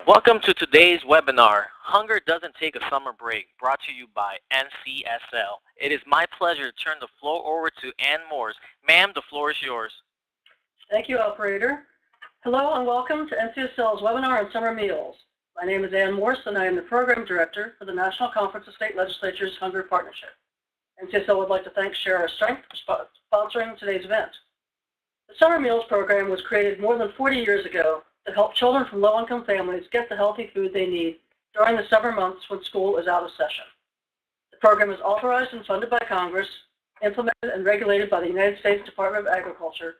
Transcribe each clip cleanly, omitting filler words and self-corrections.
Welcome to today's webinar, Hunger Doesn't Take a Summer Break, brought to you by NCSL. It is my pleasure to turn the floor over to Ann Morse. Ma'am, the floor is yours. Thank you, operator. Hello and welcome to NCSL's webinar on summer meals. My name is Ann Morse and I am the Program Director for the National Conference of State Legislatures Hunger Partnership. NCSL would like to thank Share Our Strength for sponsoring today's event. The Summer Meals Program was created more than 40 years ago to help children from low-income families get the healthy food they need during the summer months when school is out of session. The program is authorized and funded by Congress, implemented and regulated by the United States Department of Agriculture,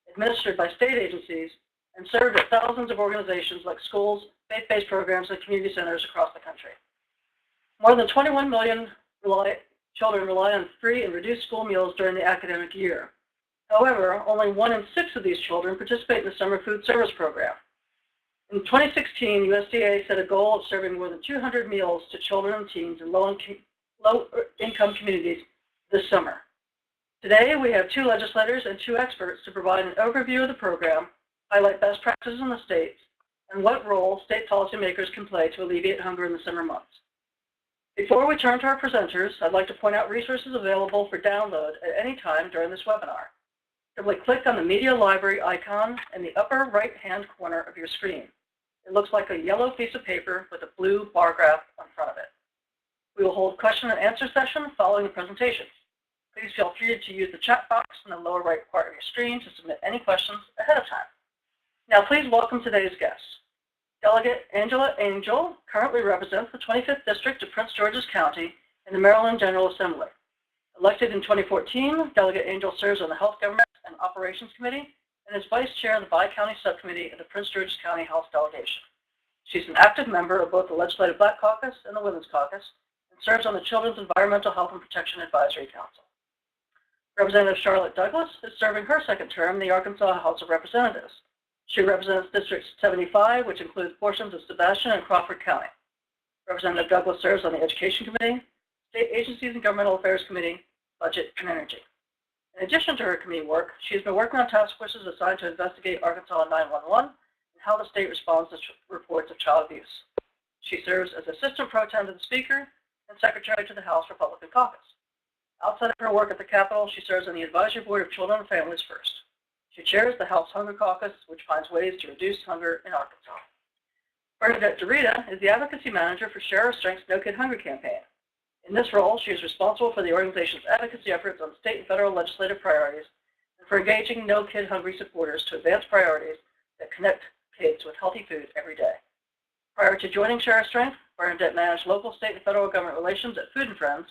administered by state agencies, and served at thousands of organizations like schools, faith-based programs, and community centers across the country. More than 21 million children rely on free and reduced school meals during the academic year. However, only 1 in 6 of these children participate in the Summer Food Service Program. In 2016, USDA set a goal of serving more than 200 meals to children and teens in low-income communities this summer. Today, we have 2 legislators and 2 experts to provide an overview of the program, highlight best practices in the states, and what role state policymakers can play to alleviate hunger in the summer months. Before we turn to our presenters, I'd like to point out resources available for download at any time during this webinar. Simply click on the Media Library icon in the upper right-hand corner of your screen. It looks like a yellow piece of paper with a blue bar graph in front of it. We will hold question and answer session following the presentations. Please feel free to use the chat box in the lower right part of your screen to submit any questions ahead of time. Now please welcome today's guests. Delegate Angela Angel currently represents the 25th District of Prince George's County in the Maryland General Assembly. Elected in 2014, Delegate Angel serves on the Health Government and Operations Committee and is Vice Chair of the Bi-County Subcommittee of the Prince George's County Health Delegation. She's an active member of both the Legislative Black Caucus and the Women's Caucus and serves on the Children's Environmental Health and Protection Advisory Council. Representative Charlotte Douglas is serving her second term in the Arkansas House of Representatives. She represents District 75, which includes portions of Sebastian and Crawford County. Representative Douglas serves on the Education Committee, State Agencies and Governmental Affairs Committee, Budget and Energy. In addition to her committee work, she has been working on task forces assigned to investigate Arkansas 911 and how the state responds to reports of child abuse. She serves as Assistant Pro Tem to the Speaker and Secretary to the House Republican Caucus. Outside of her work at the Capitol, she serves on the Advisory Board of Children and Families First. She chairs the House Hunger Caucus, which finds ways to reduce hunger in Arkansas. Bernadette DeRita is the Advocacy Manager for Share Our Strength's No Kid Hunger campaign. In this role, she is responsible for the organization's advocacy efforts on state and federal legislative priorities and for engaging No Kid Hungry supporters to advance priorities that connect kids with healthy food every day. Prior to joining Share Our Strength, Bernadette managed local, state, and federal government relations at Food and Friends,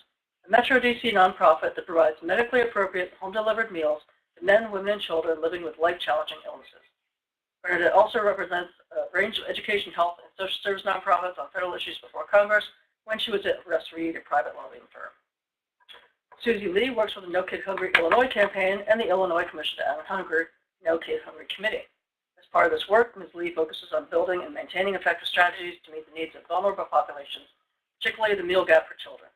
a Metro DC nonprofit that provides medically appropriate home-delivered meals to men, women, and children living with life-challenging illnesses. Bernadette also represents a range of education, health, and social service nonprofits on federal issues before Congress when she was at Russ Reed, a private lobbying firm. Susie Lee works with the No Kid Hungry Illinois campaign and the Illinois Commission to End Hunger No Kid Hungry Committee. As part of this work, Ms. Lee focuses on building and maintaining effective strategies to meet the needs of vulnerable populations, particularly the meal gap for children.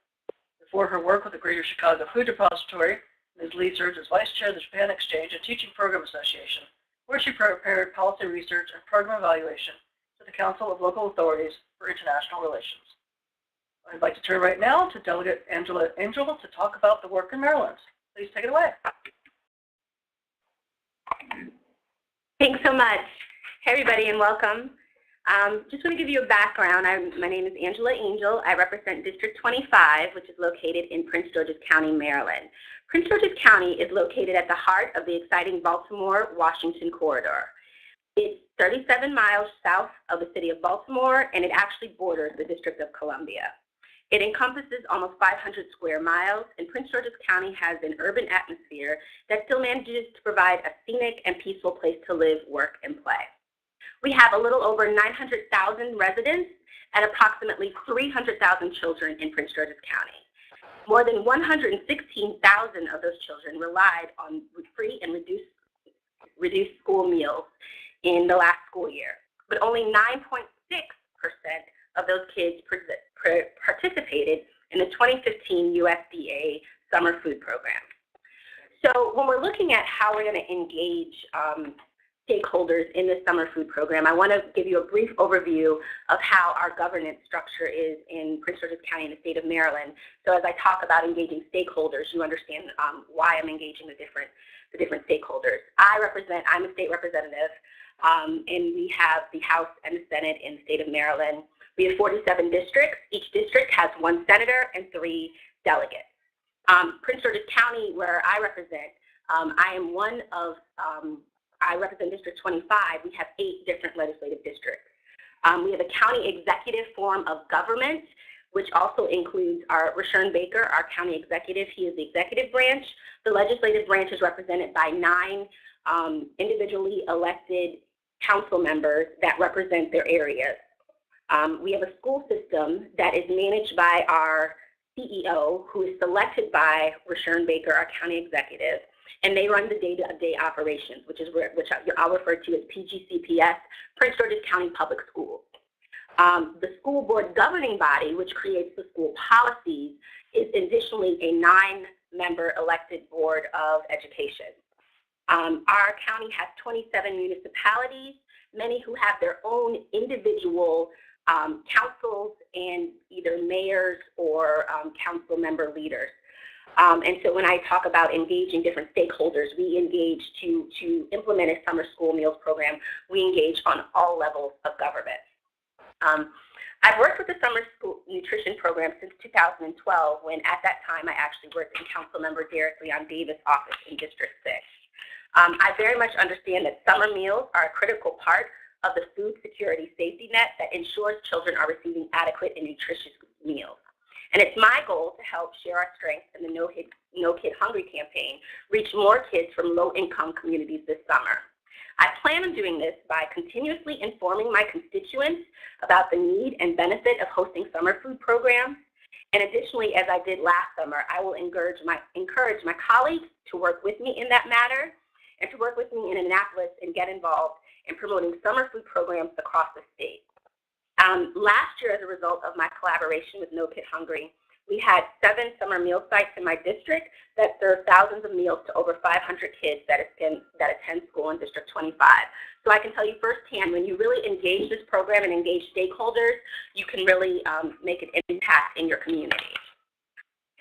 Before her work with the Greater Chicago Food Depository, Ms. Lee served as Vice Chair of the Japan Exchange and Teaching Program Association, where she prepared policy research and program evaluation to the Council of Local Authorities for International Relations. I'd like to turn right now to Delegate Angela Angel to talk about the work in Maryland. Please take it away. Thanks so much. Hey, everybody, and welcome. Just want to give you a background. My name is Angela Angel. I represent District 25, which is located in Prince George's County, Maryland. Prince George's County is located at the heart of the exciting Baltimore-Washington corridor. It's 37 miles south of the city of Baltimore, and it actually borders the District of Columbia. It encompasses almost 500 square miles, and Prince George's County has an urban atmosphere that still manages to provide a scenic and peaceful place to live, work, and play. We have a little over 900,000 residents and approximately 300,000 children in Prince George's County. More than 116,000 of those children relied on free and reduced school meals in the last school year, but only 9.6% of those kids participated in the 2015 USDA Summer Food Program. So when we're looking at how we're going to engage stakeholders in the summer food program, I want to give you a brief overview of how our governance structure is in Prince George's County in the state of Maryland. So as I talk about engaging stakeholders, you understand why I'm engaging the different stakeholders. I'm a state representative, and we have the House and the Senate in the state of Maryland. We have 47 districts. Each district has 1 senator and 3 delegates. Prince George's County, where I represent, I represent District 25. We have 8 different legislative districts. We have a county executive form of government, which also includes our Rashawn Baker, our county executive. He is the executive branch. The legislative branch is represented by 9 individually elected council members that represent their areas. We have a school system that is managed by our CEO, who is selected by Rashawn Baker, our county executive, and they run the day-to-day operations, which I'll refer to as PGCPS, Prince George's County Public Schools. The school board governing body, which creates the school policies, is additionally a 9-member elected board of education. Our county has 27 municipalities, many who have their own individual councils and either mayors or council member leaders. And so when I talk about engaging different stakeholders, we engage to implement a summer school meals program. We engage on all levels of government. I've worked with the summer school nutrition program since 2012, when at that time I actually worked in Councilmember Derek Leon Davis' office in District 6. I very much understand that summer meals are a critical part of the food security safety net that ensures children are receiving adequate and nutritious meals. And it's my goal to help share our strengths in the No Kid Hungry campaign, reach more kids from low-income communities this summer. I plan on doing this by continuously informing my constituents about the need and benefit of hosting summer food programs. And additionally, as I did last summer, I will encourage my colleagues to work with me in that matter and to work with me in Annapolis and get involved in promoting summer food programs across the state. Last year, as a result of my collaboration with No Kid Hungry, we had 7 summer meal sites in my district that serve thousands of meals to over 500 kids that attend school in District 25. So I can tell you firsthand, when you really engage this program and engage stakeholders, you can really make an impact in your community.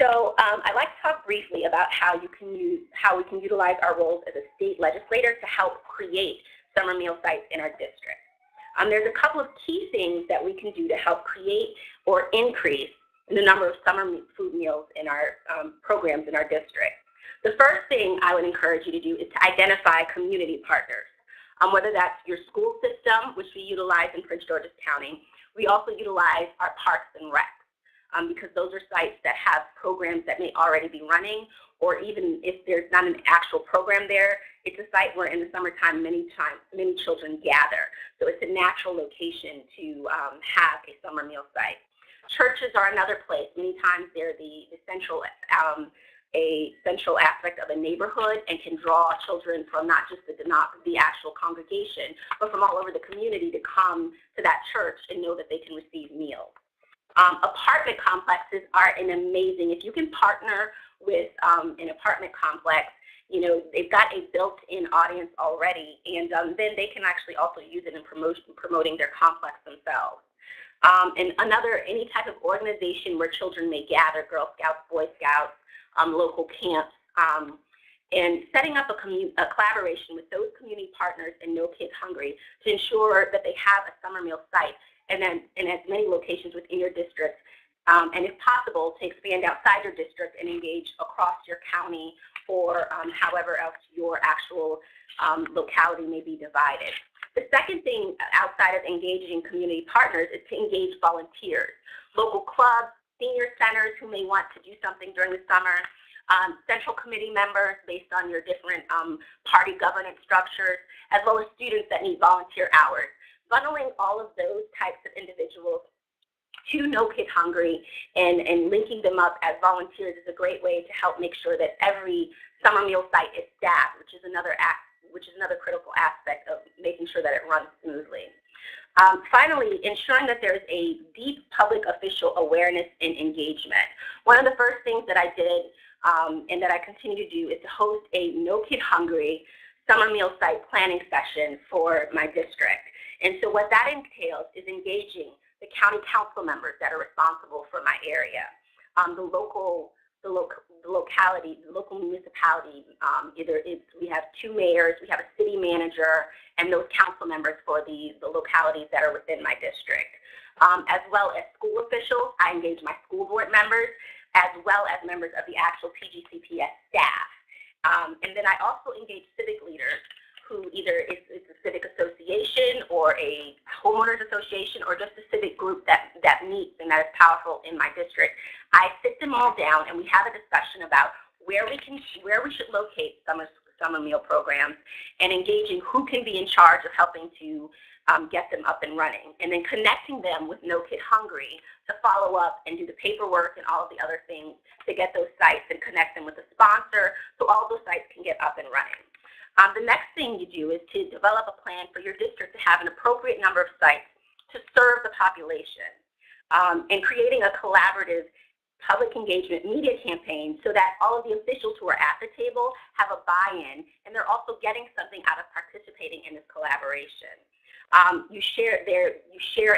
So I'd like to talk briefly about how we can utilize our roles as a state legislator to help create summer meal sites in our district. There's a couple of key things that we can do to help create or increase the number of summer food meals in our programs in our district. The first thing I would encourage you to do is to identify community partners, whether that's your school system, which we utilize in Prince George's County. We also utilize our parks and recs, because those are sites that have programs that may already be running, or even if there's not an actual program there, it's a site where in the summertime many children gather. So it's a natural location to have a summer meal site. Churches are another place. Many times they're a central aspect of a neighborhood and can draw children from not just the actual congregation, but from all over the community to come to that church and know that they can receive meals. Apartment complexes are an amazing, if you can partner with an apartment complex, you know, they've got a built-in audience already, and then they can actually also use it in promoting their complex themselves. And any type of organization where children may gather, Girl Scouts, Boy Scouts, local camps, and setting up a collaboration with those community partners and No Kid Hungry to ensure that they have a summer meal site and as many locations within your district, and if possible, to expand outside your district and engage across your county or however else your actual locality may be divided. The second thing outside of engaging community partners is to engage volunteers, local clubs, senior centers who may want to do something during the summer, central committee members based on your different party governance structures, as well as students that need volunteer hours. Bundling all of those types of individuals to No Kid Hungry and linking them up as volunteers is a great way to help make sure that every summer meal site is staffed, which is another critical aspect of making sure that it runs smoothly. Finally, ensuring that there's a deep public official awareness and engagement. One of the first things that I did and that I continue to do is to host a No Kid Hungry summer meal site planning session for my district. And so what that entails is engaging the county council members that are responsible for my area, the local municipality. We have 2 mayors, we have a city manager, and those council members for the localities that are within my district. As well as school officials, I engage my school board members, as well as members of the actual PGCPS staff. And then I also engage civic leaders who either it's a civic association or a homeowners association or just a civic group that meets and that is powerful in my district. I sit them all down and we have a discussion about where we should locate summer meal programs and engaging who can be in charge of helping to get them up and running, and then connecting them with No Kid Hungry to follow up and do the paperwork and all of the other things to get those sites and connect them with a sponsor so all those sites can get up and running. The next thing you do is to develop a plan for your district to have an appropriate number of sites to serve the population, and creating a collaborative public engagement media campaign so that all of the officials who are at the table have a buy-in and they're also getting something out of participating in this collaboration. You share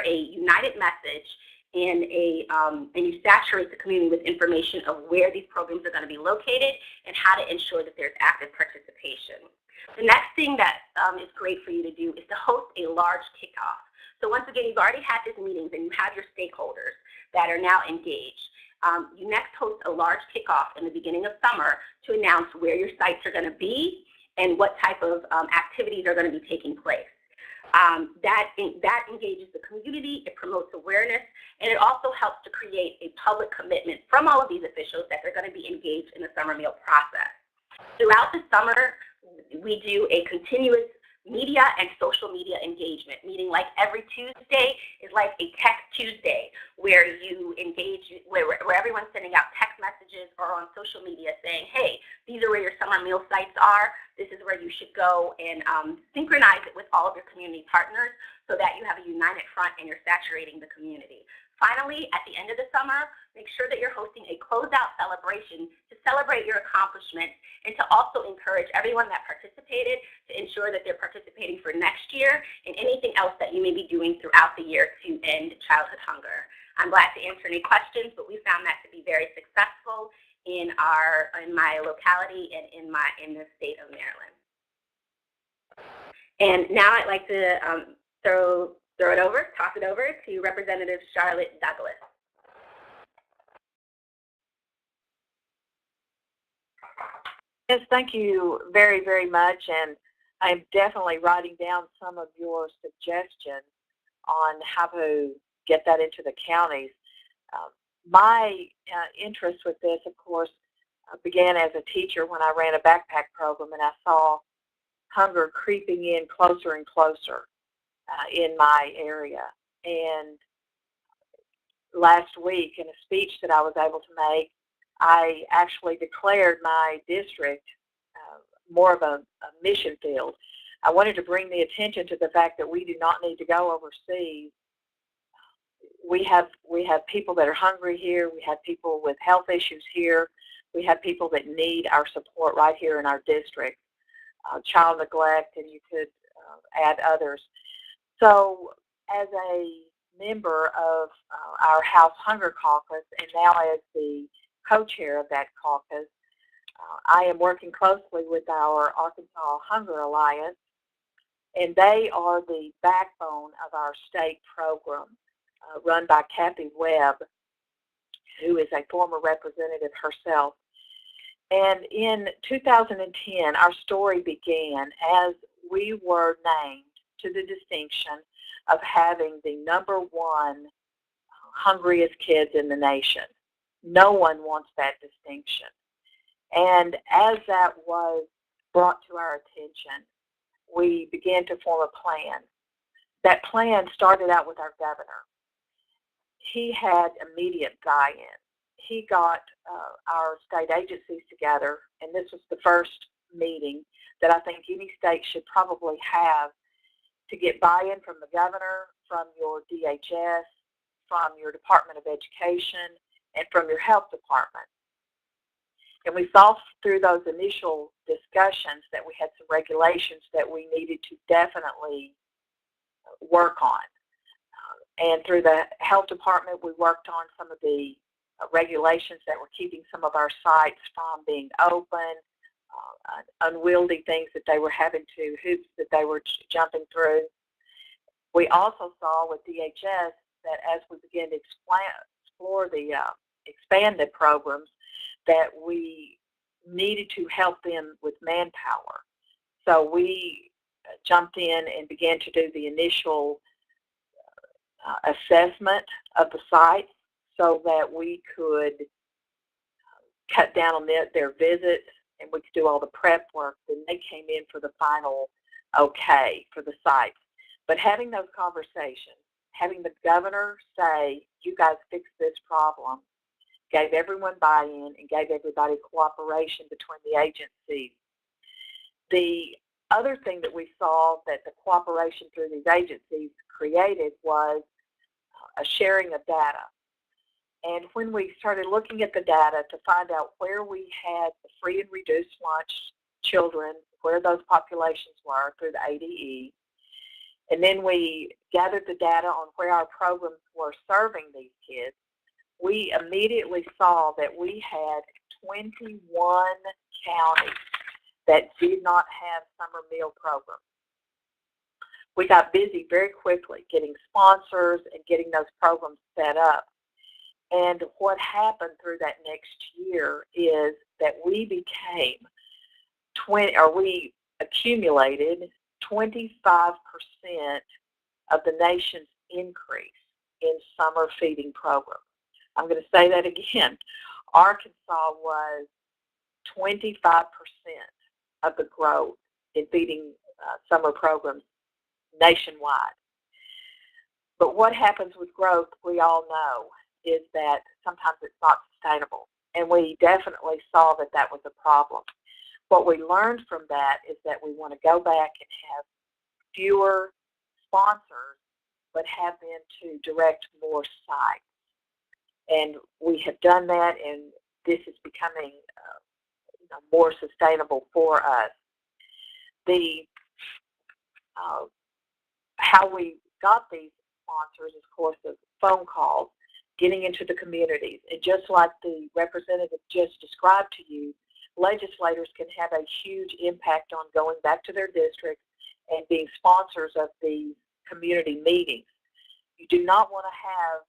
a united message and you saturate the community with information of where these programs are going to be located and how to ensure that there's active participation. The next thing that is great for you to do is to host a large kickoff. So once again, you've already had these meetings and you have your stakeholders that are now engaged. You next host a large kickoff in the beginning of summer to announce where your sites are going to be and what type of activities are going to be taking place. That engages the community, it promotes awareness, and it also helps to create a public commitment from all of these officials that they're going to be engaged in the summer meal process. Throughout the summer, we do a continuous media and social media engagement, meaning like every Tuesday is like a Tech Tuesday where you engage, where everyone's sending out text messages or on social media saying, hey, these are where your summer meal sites are, this is where you should go, and synchronize it with all of your community partners so that you have a united front and you're saturating the community. Finally, at the end of the summer, make sure that you're hosting a closeout celebration to celebrate your accomplishments and to also encourage everyone that participated to ensure that they're participating for next year and anything else that you may be doing throughout the year to end childhood hunger. I'm glad to answer any questions, but we found that to be very successful in my locality and in the state of Maryland. And now I'd like to toss it over to Representative Charlotte Douglas. Yes, thank you very, very much, and I'm definitely writing down some of your suggestions on how to get that into the counties. My interest with this, of course, began as a teacher when I ran a backpack program, and I saw hunger creeping in closer and closer in my area. And last week, in a speech that I was able to make, I actually declared my district more of a mission field. I wanted to bring the attention to the fact that we do not need to go overseas. We have people that are hungry here. We have people with health issues here. We have people that need our support right here in our district. Child neglect, and you could add others. So as a member of our House Hunger Caucus, and now as the co-chair of that caucus, I am working closely with our Arkansas Hunger Alliance, and they are the backbone of our state program run by Kathy Webb, who is a former representative herself. And in 2010, our story began as we were named to the distinction of having the #1 hungriest kids in the nation. No one wants that distinction. And as that was brought to our attention, we began to form a plan. That plan started out with our governor. He had immediate buy-in. He got our state agencies together, and this was the first meeting that I think any state should probably have to get buy-in from the governor, from your DHS, from your Department of Education, and from your health department. And we saw through those initial discussions that we had some regulations that we needed to definitely work on. And through the health department, we worked on some of the regulations that were keeping some of our sites from being open, unwieldy things that they were having to, hoops that they were jumping through. We also saw with DHS that as we began to explore the expanded programs, that we needed to help them with manpower. So we jumped in and began to do the initial assessment of the site so that we could cut down on their visits and we could do all the prep work. Then they came in for the final okay for the sites. But having those conversations, having the governor say, you guys fix this problem, gave everyone buy-in and gave everybody cooperation between the agencies. The other thing that we saw that the cooperation through these agencies created was a sharing of data. And when we started looking at the data to find out where we had the free and reduced lunch children, where those populations were through the ADE, and then we gathered the data on where our programs were serving these kids, we immediately saw that we had 21 counties that did not have summer meal programs. We got busy very quickly getting sponsors and getting those programs set up. And what happened through that next year is that we accumulated 25% of the nation's increase in summer feeding programs. I'm going to say that again. Arkansas was 25% of the growth in feeding summer programs nationwide. But what happens with growth, we all know, is that sometimes it's not sustainable. And we definitely saw that that was a problem. What we learned from that is that we want to go back and have fewer sponsors, but have them to direct more sites. And we have done that, and this is becoming more sustainable for us. How we got these sponsors, of course, of phone calls, getting into the communities. And just like the representative just described to you, legislators can have a huge impact on going back to their districts and being sponsors of these community meetings. You do not want to have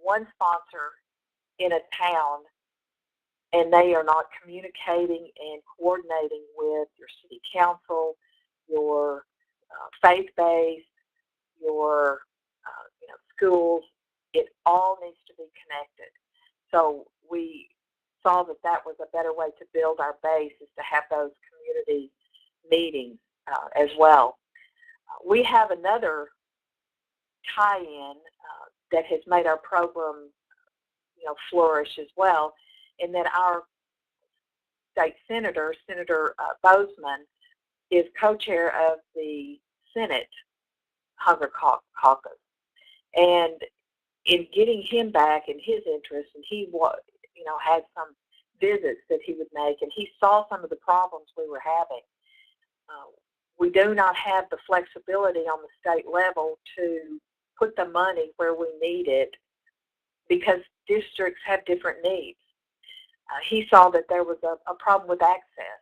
one sponsor in a town and they are not communicating and coordinating with your city council, your faith-based, your schools. It all needs to be connected. So we saw that that was a better way to build our base, is to have those community meetings as well. We have another tie-in that has made our program flourish as well, in that our state senator, Senator Bozeman, is co-chair of the Senate Hunger Caucus. And in getting him back in his interest, and he had some visits that he would make, and he saw some of the problems we were having. We do not have the flexibility on the state level to put the money where we need it because districts have different needs. He saw that there was a problem with access.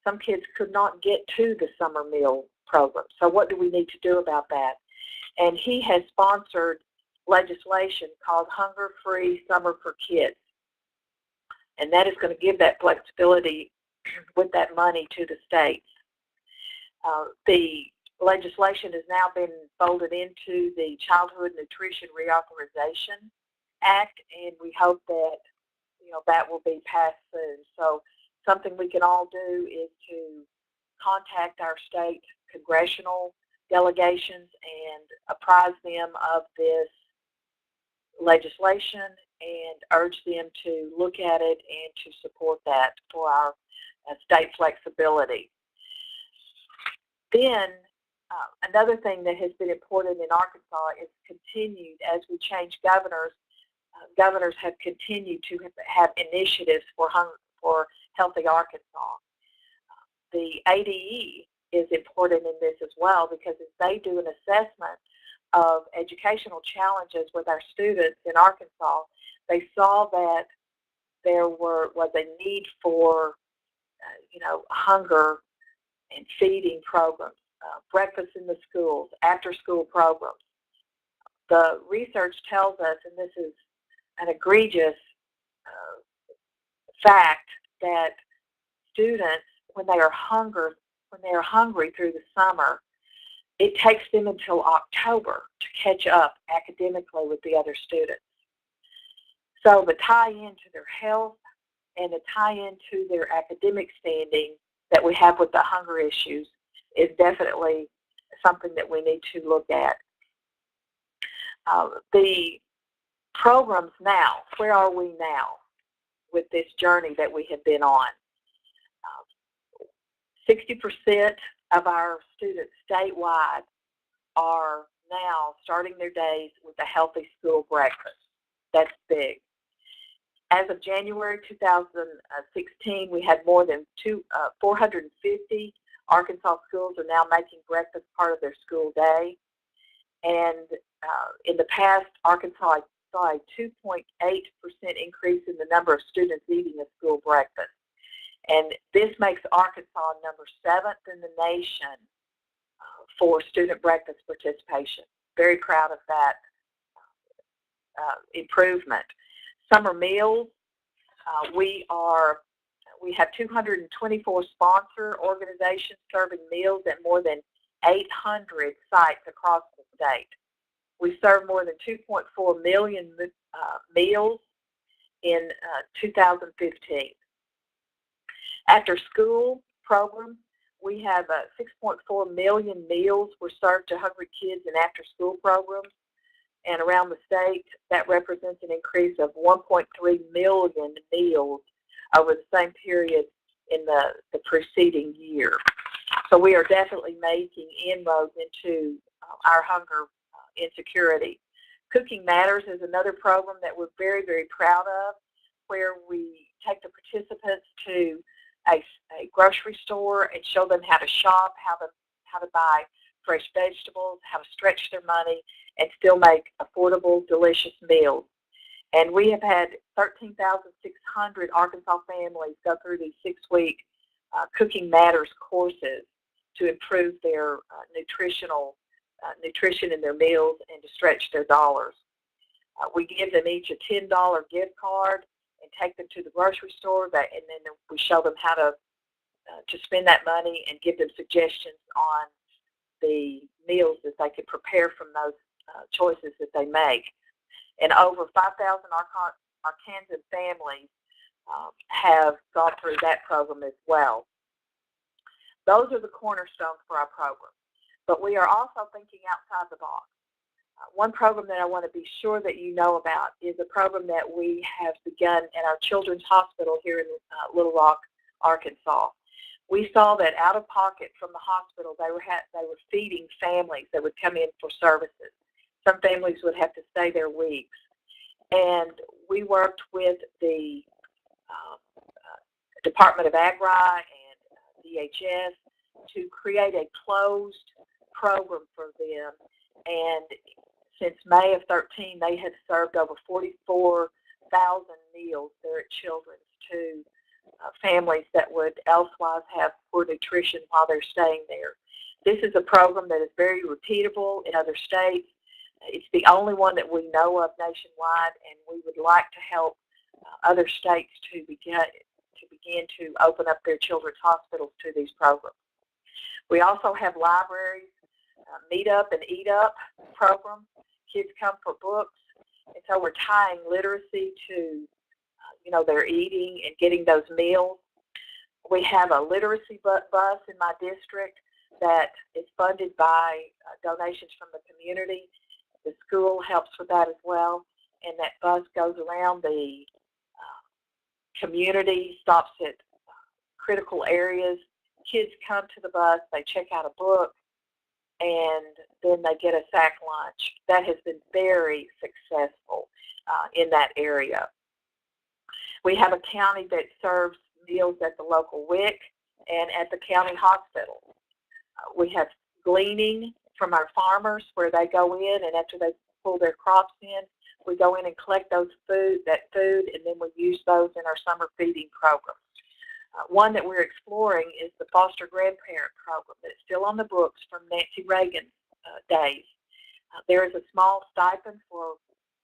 Some kids could not get to the summer meal program. So what do we need to do about that? And he has sponsored legislation called Hunger Free Summer for Kids. And that is going to give that flexibility with that money to the states. The legislation has now been folded into the Childhood Nutrition Reauthorization Act, and we hope that that will be passed soon. So something we can all do is to contact our state congressional delegations and apprise them of this legislation and urge them to look at it and to support that for our state flexibility. Then another thing that has been important in Arkansas is continued, as we change governors, governors have continued to have initiatives for Healthy Arkansas. the ADE is important in this as well, because as they do an assessment of educational challenges with our students in Arkansas, they saw that there was a need for, hunger and feeding programs, breakfast in the schools, after-school programs. The research tells us, and this is an egregious fact, that students, when they are hungry through the summer, it takes them until October to catch up academically with the other students. So the tie-in to their health and the tie-in to their academic standing that we have with the hunger issues is definitely something that we need to look at. The programs now, where are we now with this journey that we have been on? 60% of our students statewide are now starting their days with a healthy school breakfast. That's big. As of January 2016, we had more than 450 Arkansas schools are now making breakfast part of their school day. And in the past, Arkansas saw a 2.8% increase in the number of students eating a school breakfast. And this makes Arkansas number 7th in the nation for student breakfast participation. Very proud of that improvement. Summer meals, we have 224 sponsor organizations serving meals at more than 800 sites across the state. We served more than 2.4 million meals in 2015. After school programs, we have 6.4 million meals were served to hungry kids in after school programs. And around the state, that represents an increase of 1.3 million meals over the same period in the preceding year. So we are definitely making inroads into our hunger insecurity. Cooking Matters is another program that we're very, very proud of, where we take the participants to a grocery store and show them how to shop, how to buy fresh vegetables, how to stretch their money, and still make affordable, delicious meals. And we have had 13,600 Arkansas families go through these 6-week Cooking Matters courses to improve their nutrition in their meals and to stretch their dollars. We give them each a $10 gift card and take them to the grocery store, and then we show them how to spend that money and give them suggestions on the meals that they could prepare from those choices that they make. And over 5,000 Arkansan families have gone through that program as well. Those are the cornerstones for our program. But we are also thinking outside the box. One program that I want to be sure that you know about is a program that we have begun at our Children's Hospital here in Little Rock, Arkansas. We saw that out of pocket from the hospital, they were feeding families that would come in for services. Some families would have to stay there weeks. And we worked with the Department of Agri and DHS to create a closed program for them. And since May of 2013, they had served over 44,000 meals there at Children's to families that would elsewise have poor nutrition while they're staying there. This is a program that is very repeatable in other states. It's the only one that we know of nationwide, and we would like to help other states to begin to open up their children's hospitals to these programs. We also have libraries, Meet Up and Eat Up program. Kids come for books, and so we're tying literacy to their eating and getting those meals. We have a literacy bus in my district that is funded by donations from the community. The school helps with that as well, and that bus goes around the community, stops at critical areas. Kids come to the bus, they check out a book, and then they get a sack lunch. That has been very successful in that area. We have a county that serves meals at the local WIC, and at the county hospital. We have gleaning from our farmers where they go in, and after they pull their crops in, we go in and collect that food, and then we use those in our summer feeding program. One that we're exploring is the foster grandparent program that's still on the books from Nancy Reagan's days. There is a small stipend for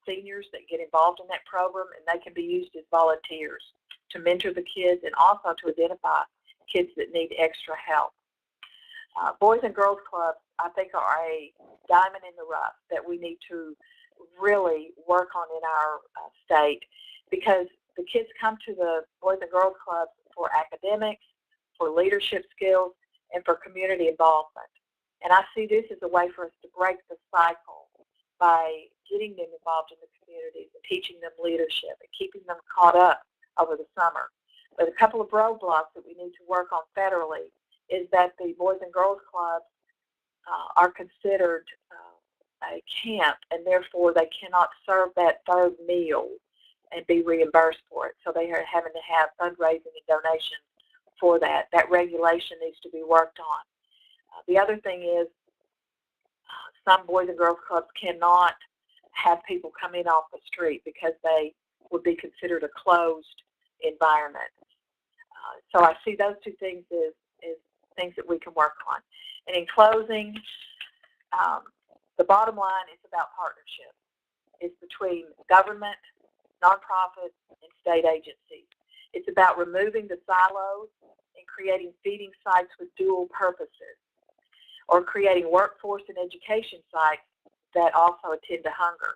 seniors that get involved in that program, and they can be used as volunteers to mentor the kids and also to identify kids that need extra help. Boys and Girls Clubs, I think, are a diamond in the rough that we need to really work on in our state, because the kids come to the Boys and Girls Clubs for academics, for leadership skills, and for community involvement. And I see this as a way for us to break the cycle by getting them involved in the communities and teaching them leadership and keeping them caught up over the summer. But a couple of roadblocks that we need to work on federally is that the Boys and Girls Clubs are considered a camp, and therefore they cannot serve that third meal and be reimbursed for it. So they are having to have fundraising and donations for that. That regulation needs to be worked on. The other thing is some Boys and Girls Clubs cannot have people come in off the street because they would be considered a closed environment. So I see those two things as things that we can work on. And in closing, the bottom line is about partnership. It's between government, nonprofits, and state agencies. It's about removing the silos and creating feeding sites with dual purposes, or creating workforce and education sites that also attend to hunger.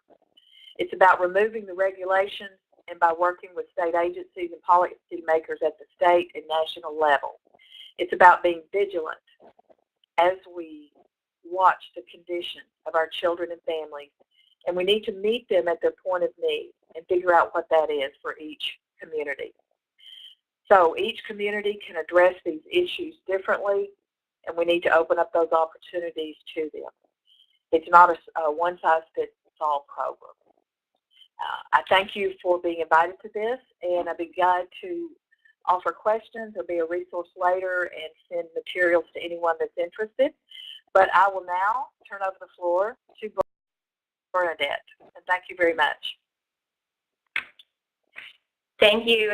It's about removing the regulations and by working with state agencies and policymakers at the state and national level. It's about being vigilant as we watch the condition of our children and families, and we need to meet them at their point of need and figure out what that is for each community. So each community can address these issues differently, and we need to open up those opportunities to them. It's not a one-size-fits-all program. I thank you for being invited to this, and I'd be glad to offer questions or be a resource later and send materials to anyone that's interested. But I will now turn over the floor to Bernadette, and thank you very much. Thank you,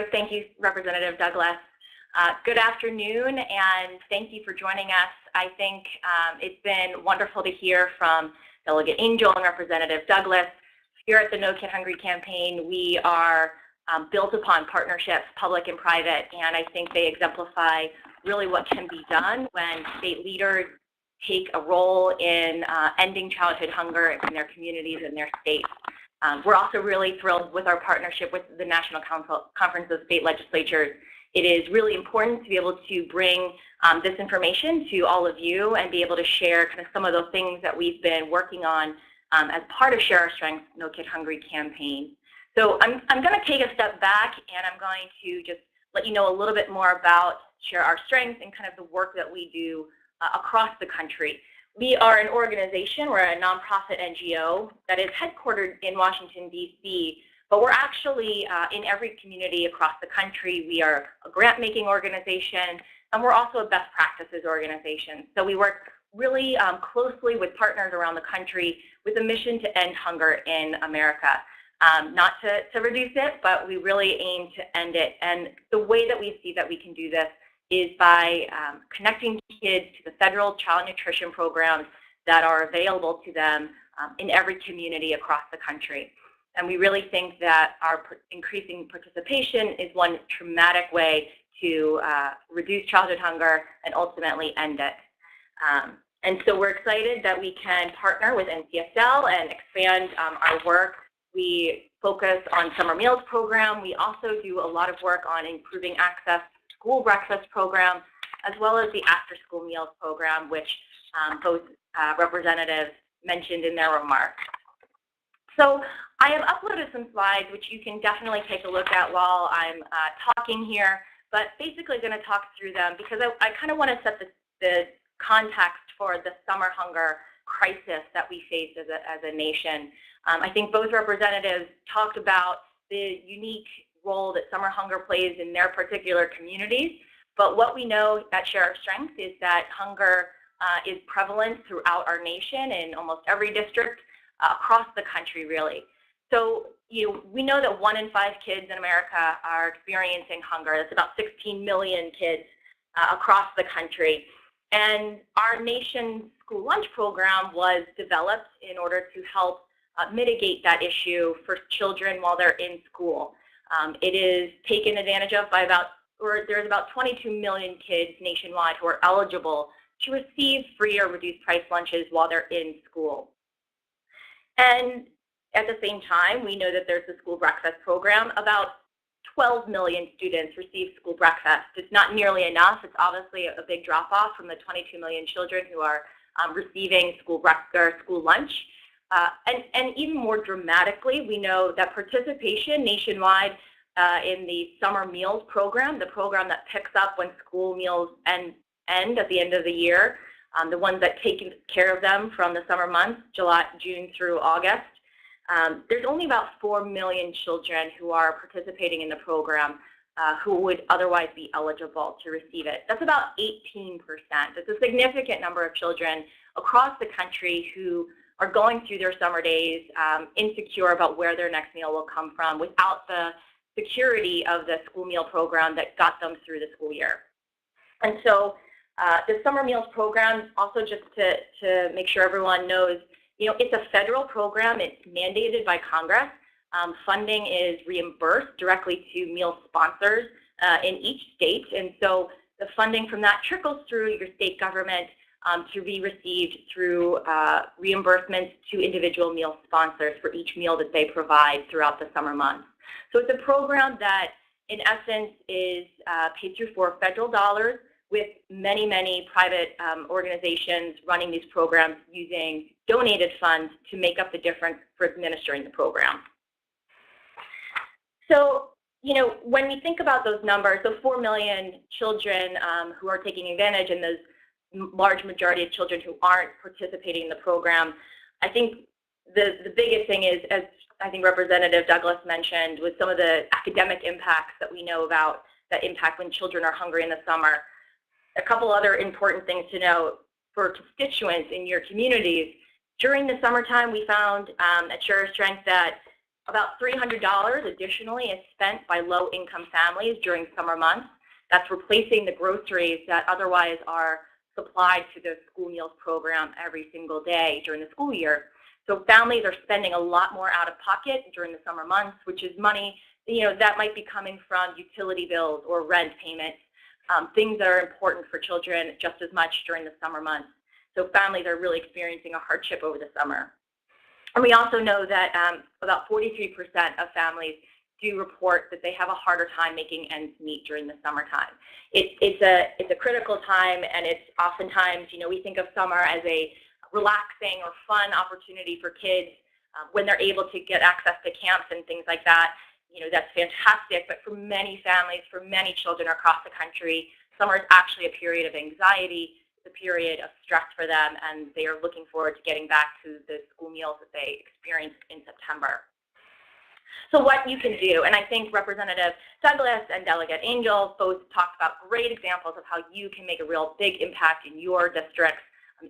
Representative Douglas. Good afternoon, and thank you for joining us. I think it's been wonderful to hear from Delegate Angel and Representative Douglas. Here at the No Kid Hungry campaign, we are built upon partnerships, public and private, and I think they exemplify really what can be done when state leaders take a role in ending childhood hunger in their communities and their states. We're also really thrilled with our partnership with the National Conference of State Legislators. It is really important to be able to bring this information to all of you and be able to share kind of some of those things that we've been working on as part of Share Our Strength, No Kid Hungry campaign. So I'm going to take a step back, and I'm going to just let you know a little bit more about Share Our Strength and kind of the work that we do across the country. We are an organization, we're a nonprofit NGO that is headquartered in Washington, D.C., but we're actually in every community across the country. We are a grant-making organization, and we're also a best practices organization. So we work really closely with partners around the country with a mission to end hunger in America. Not to reduce it, but we really aim to end it. And the way that we see that we can do this is by connecting kids to the federal child nutrition programs that are available to them in every community across the country. And we really think that our increasing participation is one dramatic way to reduce childhood hunger and ultimately end it. And so we're excited that we can partner with NCSL and expand our work. We focus on summer meals program. We also do a lot of work on improving access to school breakfast program, as well as the after-school meals program, which both representatives mentioned in their remarks. So I have uploaded some slides, which you can definitely take a look at while I'm talking here, but basically going to talk through them because I kind of want to set the context for the summer hunger crisis that we face as a nation. I think both representatives talked about the unique role that summer hunger plays in their particular communities, But what we know at Share Our Strength is that hunger is prevalent throughout our nation in almost every district across the country, really. So we know that 1 in 5 kids in America are experiencing hunger. That's about 16 million kids across the country. And our nation's school lunch program was developed in order to help mitigate that issue for children while they're in school. It is taken advantage of by there's about 22 million kids nationwide who are eligible to receive free or reduced price lunches while they're in school. And at the same time, we know that there's the school breakfast program. About 12 million students receive school breakfast. It's not nearly enough. It's obviously a big drop-off from the 22 million children who are receiving school lunch. And even more dramatically, we know that participation nationwide in the summer meals program, the program that picks up when school meals end at the end of the year, the ones that take care of them from the summer months, June through August. There's only about 4 million children who are participating in the program who would otherwise be eligible to receive it. That's about 18%. It's a significant number of children across the country who are going through their summer days insecure about where their next meal will come from without the security of the school meal program that got them through the school year. And so the summer meals program, also just to make sure everyone knows, it's a federal program. It's mandated by Congress. Funding is reimbursed directly to meal sponsors in each state. And so the funding from that trickles through your state government to be received through reimbursements to individual meal sponsors for each meal that they provide throughout the summer months. So it's a program that, in essence, is paid through for federal dollars, with many, many private organizations running these programs using donated funds to make up the difference for administering the program. So, when we think about those numbers, so 4 million children who are taking advantage and those large majority of children who aren't participating in the program, I think the biggest thing is, as I think Representative Douglas mentioned, with some of the academic impacts that we know about that impact when children are hungry in the summer. A couple other important things to know for constituents in your communities. During the summertime, we found at Share Our Strength that about $300 additionally is spent by low-income families during summer months. That's replacing the groceries that otherwise are supplied to the school meals program every single day during the school year. So families are spending a lot more out of pocket during the summer months, which is money, that might be coming from utility bills or rent payments, things that are important for children just as much during the summer months. So families are really experiencing a hardship over the summer. And we also know that about 43% of families do report that they have a harder time making ends meet during the summertime. It's a critical time, and it's oftentimes, we think of summer as a relaxing or fun opportunity for kids when they're able to get access to camps and things like that. That's fantastic, but for many families, for many children across the country, summer is actually a period of anxiety, it's a period of stress for them, and they are looking forward to getting back to the school meals that they experienced in September. So what you can do, and I think Representative Douglas and Delegate Angel both talked about great examples of how you can make a real big impact in your districts,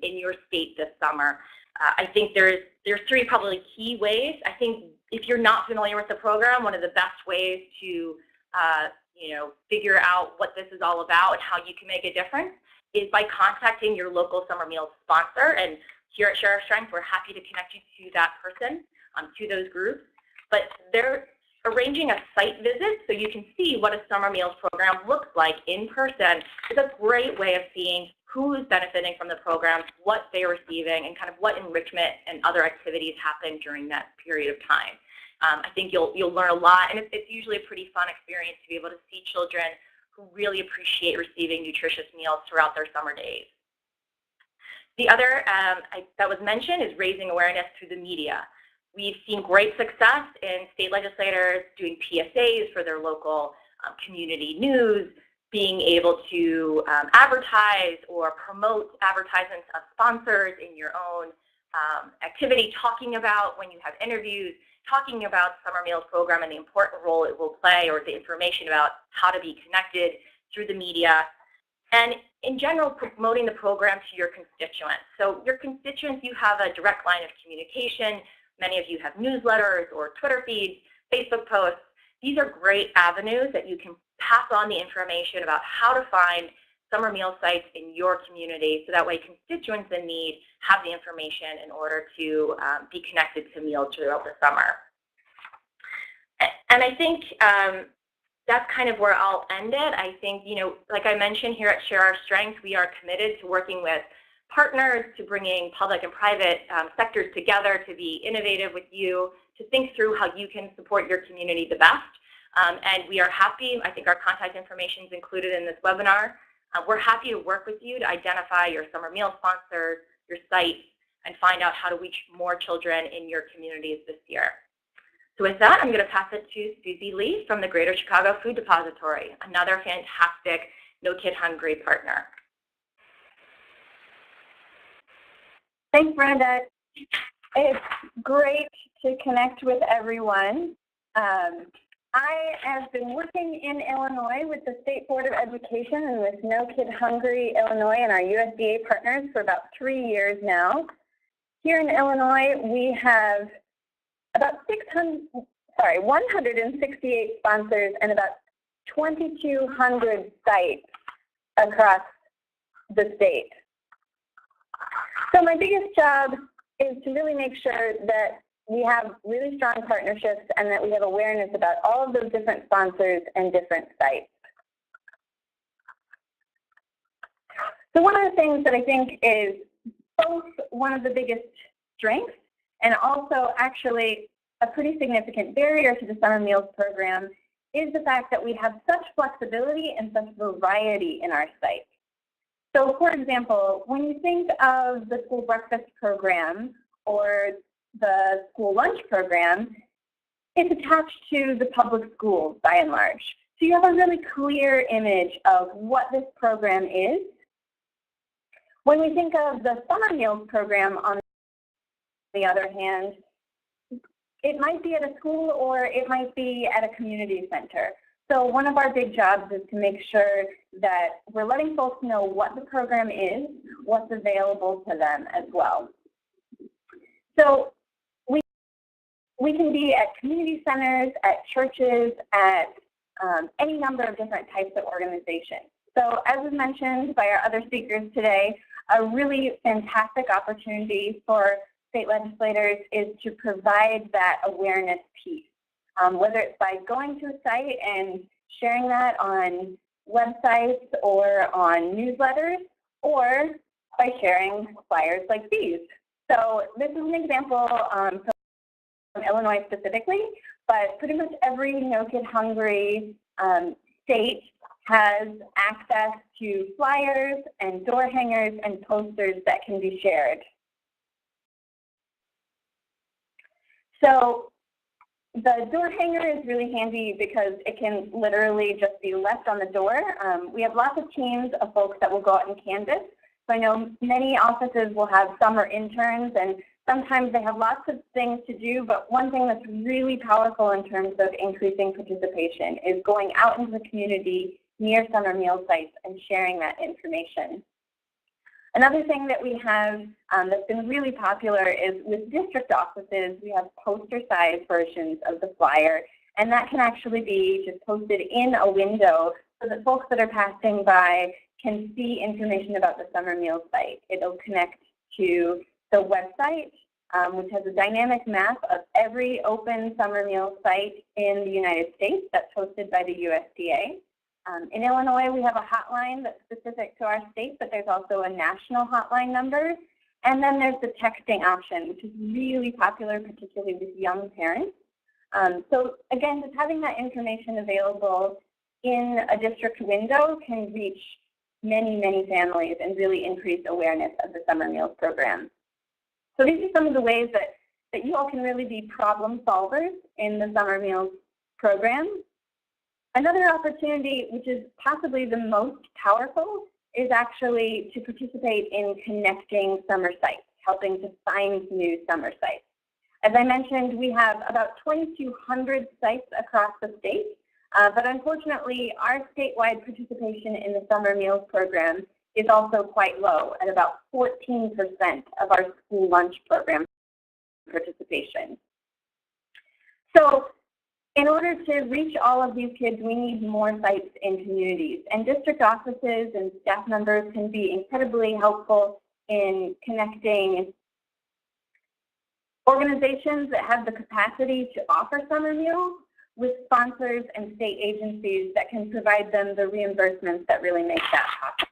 in your state this summer. I think there's 3 probably key ways. I think if you're not familiar with the program, one of the best ways to figure out what this is all about and how you can make a difference is by contacting your local summer meals sponsor. And here at Share Our Strength, we're happy to connect you to that person, to those groups. But they're arranging a site visit so you can see what a summer meals program looks like in person. It's a great way of seeing who is benefiting from the program, what they're receiving, and kind of what enrichment and other activities happen during that period of time. I think you'll learn a lot, and it's usually a pretty fun experience to be able to see children who really appreciate receiving nutritious meals throughout their summer days. The other that was mentioned is raising awareness through the media. We've seen great success in state legislators doing PSAs for their local community news, being able to advertise or promote advertisements of sponsors in your own activity, talking about when you have interviews, talking about summer meals program and the important role it will play, or the information about how to be connected through the media, and in general, promoting the program to your constituents. So your constituents, you have a direct line of communication. Many of you have newsletters or Twitter feeds, Facebook posts. These are great avenues that you can pass on the information about how to find summer meal sites in your community, so that way constituents in need have the information in order to be connected to meals throughout the summer. And I think that's kind of where I'll end it. I think, like I mentioned here at Share Our Strength, we are committed to working with partners, to bringing public and private sectors together, to be innovative with you, to think through how you can support your community the best. And we are happy, I think our contact information is included in this webinar. We're happy to work with you to identify your summer meal sponsors, your sites, and find out how to reach more children in your communities this year. So with that, I'm going to pass it to Susie Lee from the Greater Chicago Food Depository, another fantastic No Kid Hungry partner. Thanks, Brenda. It's great to connect with everyone. I have been working in Illinois with the State Board of Education and with No Kid Hungry Illinois and our USDA partners for about 3 years now. Here in Illinois, we have about 168 sponsors and about 2,200 sites across the state. So my biggest job is to really make sure that we have really strong partnerships and that we have awareness about all of those different sponsors and different sites. So one of the things that I think is both one of the biggest strengths and also actually a pretty significant barrier to the summer meals program is the fact that we have such flexibility and such variety in our site. So for example, when you think of the school breakfast program or the school lunch program, it's attached to the public schools by and large. So you have a really clear image of what this program is. When we think of the summer meals program, on the other hand, it might be at a school or it might be at a community center. So one of our big jobs is to make sure that we're letting folks know what the program is, what's available to them as well. So we can be at community centers, at churches, at any number of different types of organizations. So as was mentioned by our other speakers today, a really fantastic opportunity for state legislators is to provide that awareness piece, whether it's by going to a site and sharing that on websites or on newsletters, or by sharing flyers like these. So this is an example from Illinois specifically, but pretty much every No Kid Hungry state has access to flyers and door hangers and posters that can be shared. So the door hanger is really handy because it can literally just be left on the door. We have lots of teams of folks that will go out and canvass. So I know many offices will have summer interns, and sometimes they have lots of things to do, but one thing that's really powerful in terms of increasing participation is going out into the community near summer meal sites and sharing that information. Another thing that we have that's been really popular is with district offices, we have poster-sized versions of the flyer, and that can actually be just posted in a window so that folks that are passing by can see information about the summer meal site. It'll connect to the website, which has a dynamic map of every open summer meal site in the United States that's hosted by the USDA. In Illinois, we have a hotline that's specific to our state, but there's also a national hotline number. And then there's the texting option, which is really popular, particularly with young parents. So again, just having that information available in a district window can reach many, many families and really increase awareness of the summer meals program. So these are some of the ways that you all can really be problem solvers in the summer meals program. Another opportunity, which is possibly the most powerful, is actually to participate in connecting summer sites, helping to find new summer sites. As I mentioned, we have about 2,200 sites across the state, But unfortunately, our statewide participation in the summer meals program is also quite low at about 14% of our school lunch program participation. So in order to reach all of these kids, we need more sites in communities. And district offices and staff members can be incredibly helpful in connecting organizations that have the capacity to offer summer meals with sponsors and state agencies that can provide them the reimbursements that really make that happen.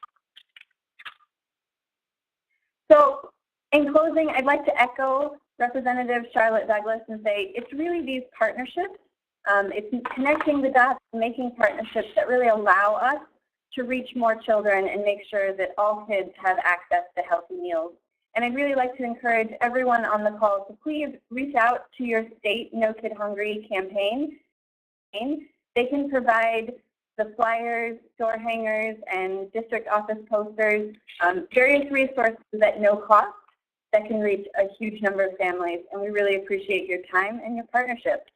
So in closing, I'd like to echo Representative Charlotte Douglas and say it's really these partnerships. It's connecting the dots, making partnerships that really allow us to reach more children and make sure that all kids have access to healthy meals. And I'd really like to encourage everyone on the call to please reach out to your state No Kid Hungry campaign. They can provide the flyers, door hangers, and district office posters, various resources at no cost that can reach a huge number of families. And we really appreciate your time and your partnership.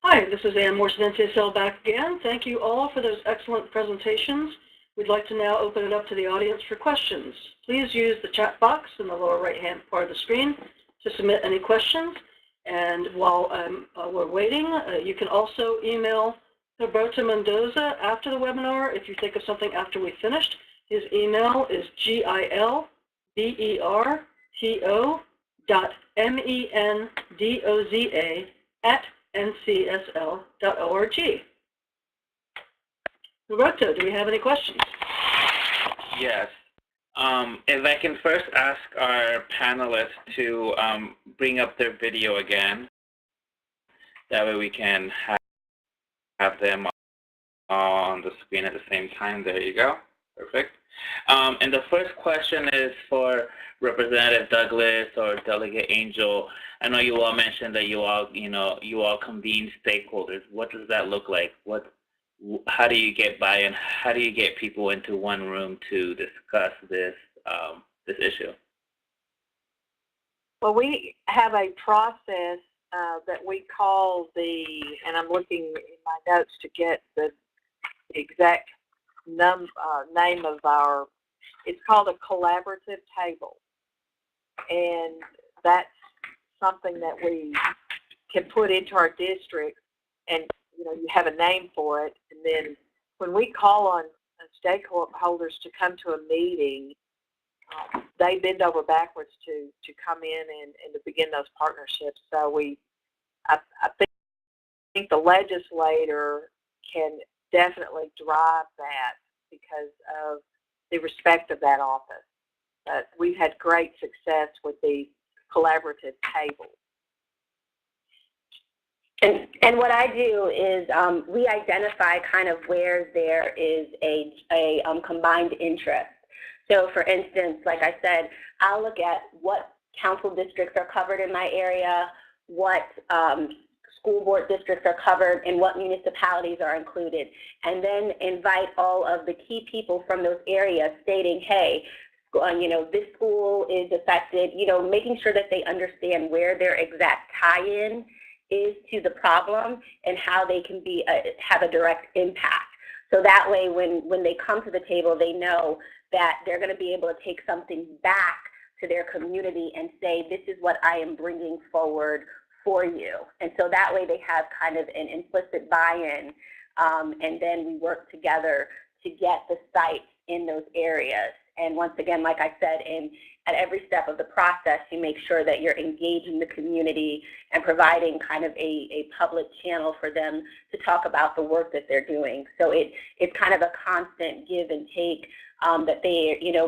Hi, this is Ann Morrison, NCSL back again. Thank you all for those excellent presentations. We'd like to now open it up to the audience for questions. Please use the chat box in the lower right-hand part of the screen to submit any questions. And while we're waiting, you can also email Roberto Mendoza after the webinar if you think of something after we finished. His email is gilbertomendoza@ncsl.org. Roberto, do we have any questions? Yes. If I can first ask our panelists to bring up their video again. That way we can have them on the screen at the same time. There you go. Perfect. And the first question is for Representative Douglas or Delegate Angel. I know you all mentioned that you all convene stakeholders. What does that look like? How do you get buy-in? How do you get people into one room to discuss this issue? Well, we have a process that we call and I'm looking in my notes to get the exact name of it's called a collaborative table. And that's something that we can put into our district, and you have a name for it. And then when we call on stakeholders to come to a meeting, they bend over backwards to come in and to begin those partnerships. So I think the legislator can definitely drive that because of the respect of that office. But we've had great success with the collaborative table. And what I do is we identify kind of where there is a combined interest. So for instance, like I said, I'll look at what council districts are covered in my area, what school board districts are covered, and what municipalities are included, and then invite all of the key people from those areas stating, hey, this school is affected, making sure that they understand where their exact tie-in is to the problem and how they can have a direct impact. So that way when they come to the table, they know that they're going to be able to take something back to their community and say, this is what I am bringing forward for you. And so that way they have kind of an implicit buy-in, and then we work together to get the sites in those areas. And once again, like I said, at every step of the process, you make sure that you're engaging the community and providing kind of a public channel for them to talk about the work that they're doing. So it's kind of a constant give and take, that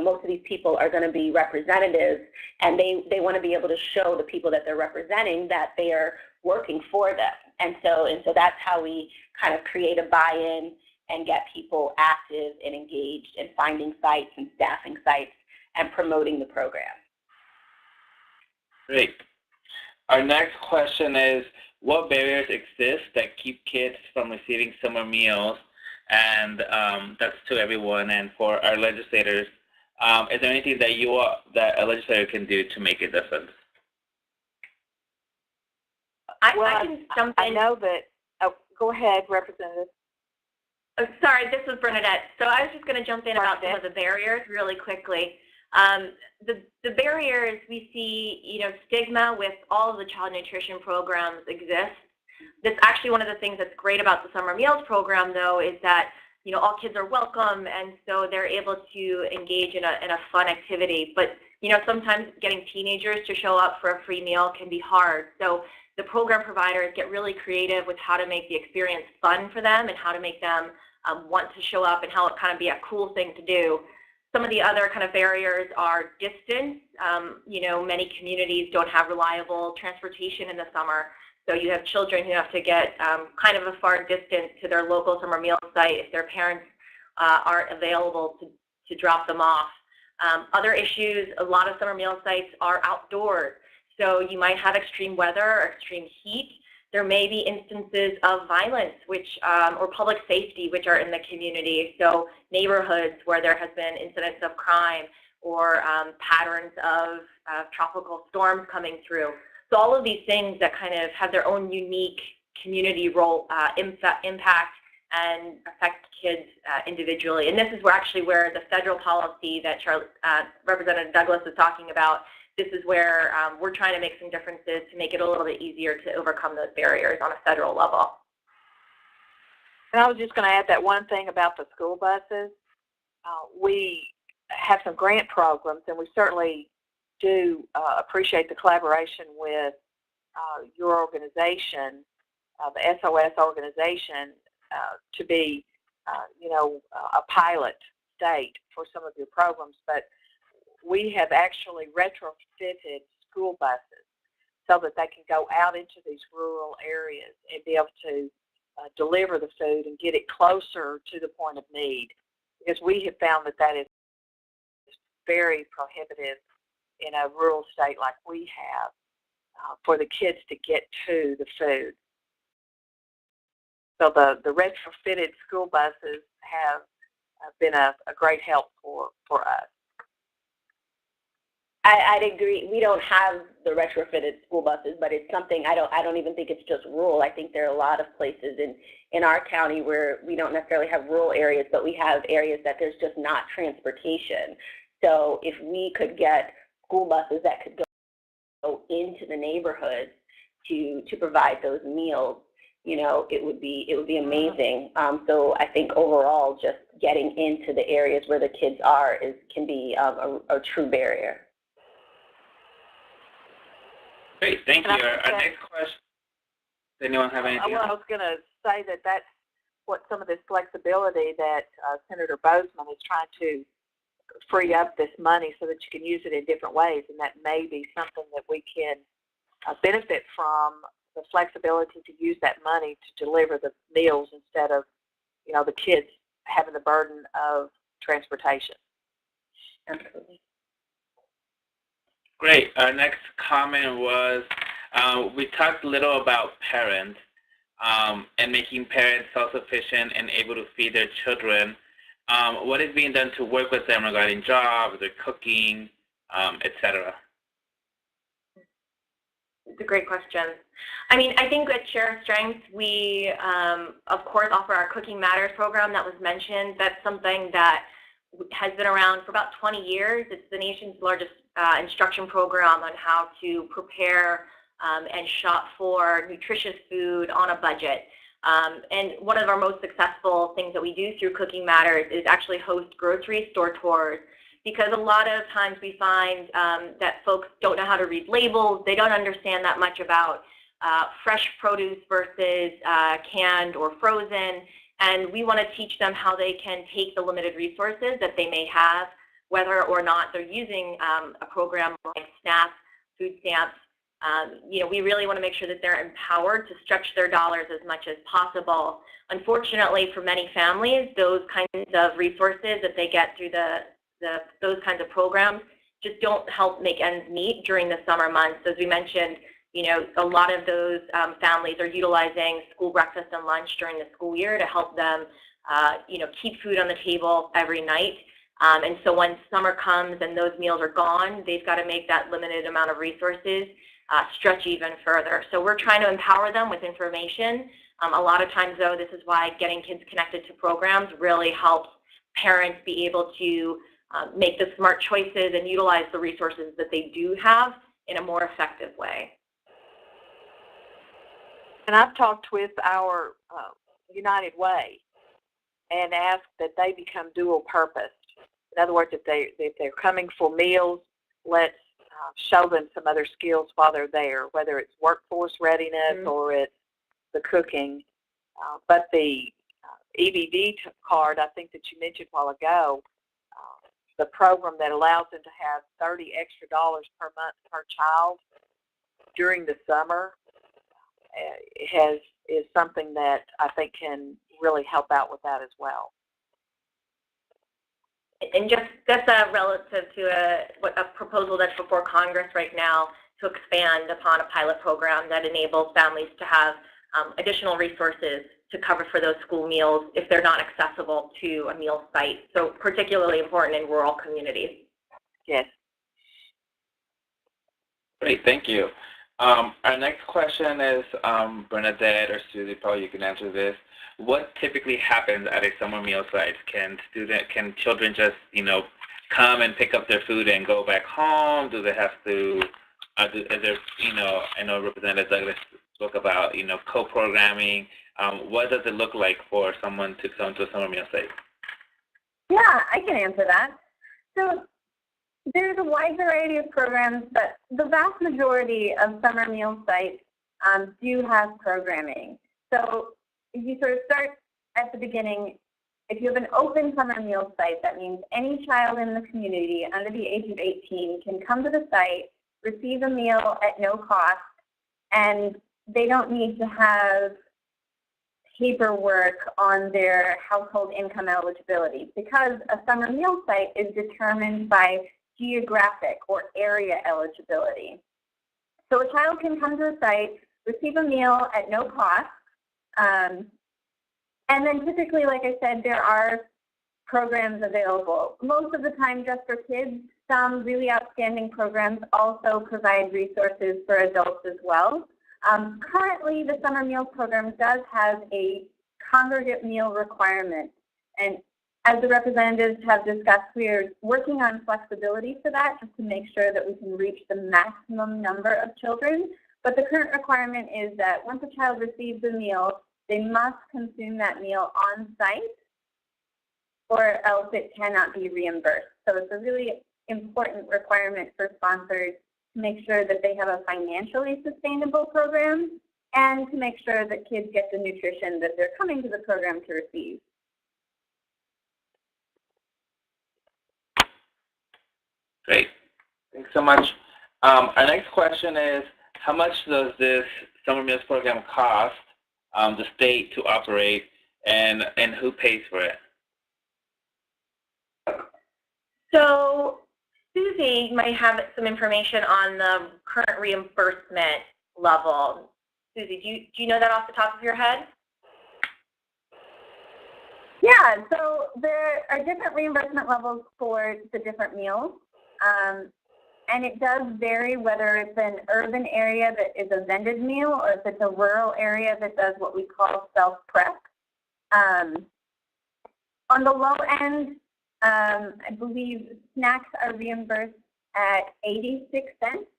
most of these people are going to be representatives, and they want to be able to show the people that they're representing that they are working for them. And so that's how we kind of create a buy-in and get people active and engaged in finding sites and staffing sites and promoting the program. Great. Our next question is, what barriers exist that keep kids from receiving summer meals? And that's to everyone. And for our legislators, is there anything that a legislator can do to make a difference? I can jump in. I know that. Oh, go ahead, Representative. Oh, sorry, this was Bernadette. So I was just going to jump in about some of the barriers really quickly. The barriers we see, stigma with all of the child nutrition programs exist. That's actually one of the things that's great about the summer meals program, though, is that all kids are welcome, and so they're able to engage in a fun activity. But sometimes getting teenagers to show up for a free meal can be hard. So the program providers get really creative with how to make the experience fun for them and how to make them want to show up and how it kind of be a cool thing to do. Some of the other kind of barriers are distance. Many communities don't have reliable transportation in the summer. So you have children who have to get kind of a far distance to their local summer meal site if their parents aren't available to drop them off. Other issues, a lot of summer meal sites are outdoors. So you might have extreme weather or extreme heat. There may be instances of violence or public safety which are in the community. So neighborhoods where there has been incidents of crime or patterns of tropical storms coming through. So all of these things that kind of have their own unique community role impact and affect kids individually. And this is where the federal policy that Representative Douglas is talking about, this is where we're trying to make some differences to make it a little bit easier to overcome those barriers on a federal level. And I was just going to add that one thing about the school buses. We have some grant programs, and we certainly do appreciate the collaboration with your organization, the SOS organization, to be, a pilot state for some of your programs. But we have actually retrofitted school buses so that they can go out into these rural areas and be able to deliver the food and get it closer to the point of need, because we have found that is very prohibitive in a rural state like we have for the kids to get to the food. So the retrofitted school buses have been a great help for us. I'd agree. We don't have the retrofitted school buses, but it's something I don't even think it's just rural. I think there are a lot of places in our county where we don't necessarily have rural areas, but we have areas that there's just not transportation. So if we could get school buses that could go into the neighborhoods to provide those meals, it would be amazing. So I think overall, just getting into the areas where the kids are can be a true barrier. Great, thank you. Our next question. Does anyone have anything else? I was going to say that that's what some of this flexibility that Senator Bozeman is trying to free up this money so that you can use it in different ways, and that may be something that we can benefit from, the flexibility to use that money to deliver the meals instead of, the kids having the burden of transportation. Absolutely. Great. Our next comment was, we talked a little about parents and making parents self-sufficient and able to feed their children. What is being done to work with them regarding jobs, their cooking, etc.? It's a great question. I think at Share Strength, we, of course, offer our Cooking Matters program that was mentioned. That's something that has been around for about 20 years. It's the nation's largest instruction program on how to prepare and shop for nutritious food on a budget. And one of our most successful things that we do through Cooking Matters is actually host grocery store tours, because a lot of times we find that folks don't know how to read labels. They don't understand that much about fresh produce versus canned or frozen. And we want to teach them how they can take the limited resources that they may have, whether or not they're using a program like SNAP, food stamps. We really want to make sure that they're empowered to stretch their dollars as much as possible. Unfortunately, for many families, those kinds of resources that they get through those kinds of programs just don't help make ends meet during the summer months. As we mentioned, a lot of those families are utilizing school breakfast and lunch during the school year to help them, keep food on the table every night. And so when summer comes and those meals are gone, they've got to make that limited amount of resources stretch even further. So we're trying to empower them with information. A lot of times, though, this is why getting kids connected to programs really helps parents be able to make the smart choices and utilize the resources that they do have in a more effective way. And I've talked with our United Way and asked that they become dual purpose. In other words, if they're coming for meals, let's show them some other skills while they're there, whether it's workforce readiness or it's the cooking. But the EBD card, I think that you mentioned a while ago, the program that allows them to have $30 extra per month per child during the summer is something that I think can really help out with that as well. And just relative to a proposal that's before Congress right now to expand upon a pilot program that enables families to have additional resources to cover for those school meals if they're not accessible to a meal site. So particularly important in rural communities. Yes. Great, thank you. Our next question is, Bernadette or Susie, probably you can answer this. What typically happens at a summer meal site? Can children just, come and pick up their food and go back home? Do they have to, is there, I know Representative Douglas spoke about, co-programming. What does it look like for someone to come to a summer meal site? Yeah, I can answer that. So there's a wide variety of programs, but the vast majority of summer meal sites do have programming. So if you sort of start at the beginning, if you have an open summer meal site, that means any child in the community under the age of 18 can come to the site, receive a meal at no cost, and they don't need to have paperwork on their household income eligibility, because a summer meal site is determined by geographic or area eligibility. So a child can come to the site, receive a meal at no cost, and then typically, like I said, there are programs available. Most of the time just for kids. Some really outstanding programs also provide resources for adults as well. Currently, the summer meals program does have a congregate meal requirement, and as the representatives have discussed, we are working on flexibility for that just to make sure that we can reach the maximum number of children. But the current requirement is that once a child receives a meal, they must consume that meal on site, or else it cannot be reimbursed. So it's a really important requirement for sponsors to make sure that they have a financially sustainable program and to make sure that kids get the nutrition that they're coming to the program to receive. Great. Thanks so much. Our next question is, how much does this summer meals program cost the state to operate, and who pays for it? So Susie might have some information on the current reimbursement level. Susie, do you know that off the top of your head? Yeah, so there are different reimbursement levels for the different meals. And it does vary whether it's an urban area that is a vended meal or if it's a rural area that does what we call self-prep. On the low end, I believe snacks are reimbursed at 86 cents,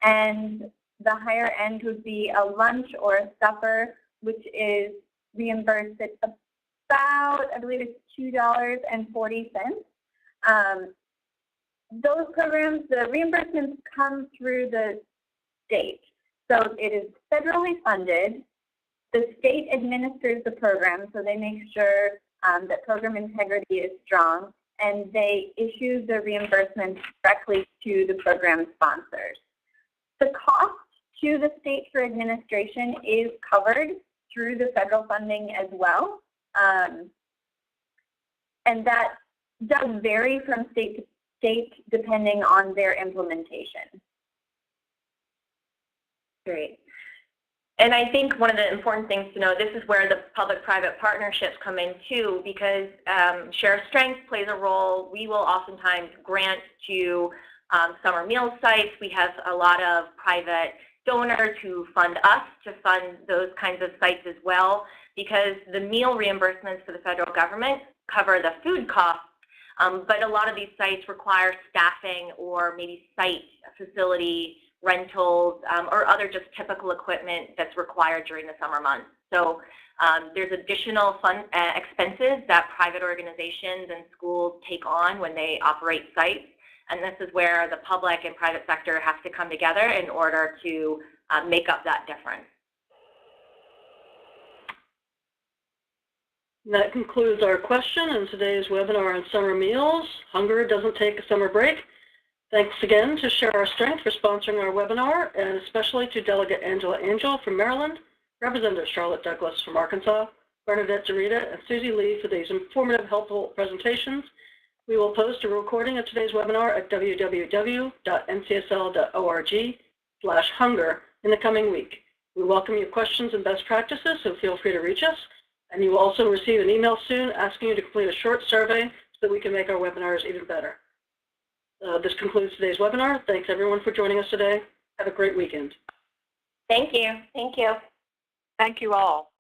and the higher end would be a lunch or a supper, which is reimbursed at about, I believe it's $2.40. Those programs, the reimbursements come through the state. So it is federally funded. The state administers the program, so they make sure that program integrity is strong, and they issue the reimbursements directly to the program sponsors. The cost to the state for administration is covered through the federal funding as well, and that does vary from state to state depending on their implementation. Great. And I think one of the important things to know, this is where the public-private partnerships come in too, because share of strength plays a role. We will oftentimes grant to summer meal sites. We have a lot of private donors who fund us to fund those kinds of sites as well, because the meal reimbursements for the federal government cover the food costs, but a lot of these sites require staffing or maybe site facility rentals or other just typical equipment that's required during the summer months. So there's additional expenses that private organizations and schools take on when they operate sites, and this is where the public and private sector have to come together in order to make up that difference. That concludes our question in today's webinar on summer meals. Hunger doesn't take a summer break. Thanks again to Share Our Strength for sponsoring our webinar, and especially to Delegate Angela Angel from Maryland, Representative Charlotte Douglas from Arkansas, Bernadette Zarita, and Susie Lee for these informative, helpful presentations. We will post a recording of today's webinar at www.ncsl.org/hunger in the coming week. We welcome your questions and best practices, so feel free to reach us. And you will also receive an email soon asking you to complete a short survey so that we can make our webinars even better. This concludes today's webinar. Thanks everyone for joining us today. Have a great weekend. Thank you. Thank you. Thank you all.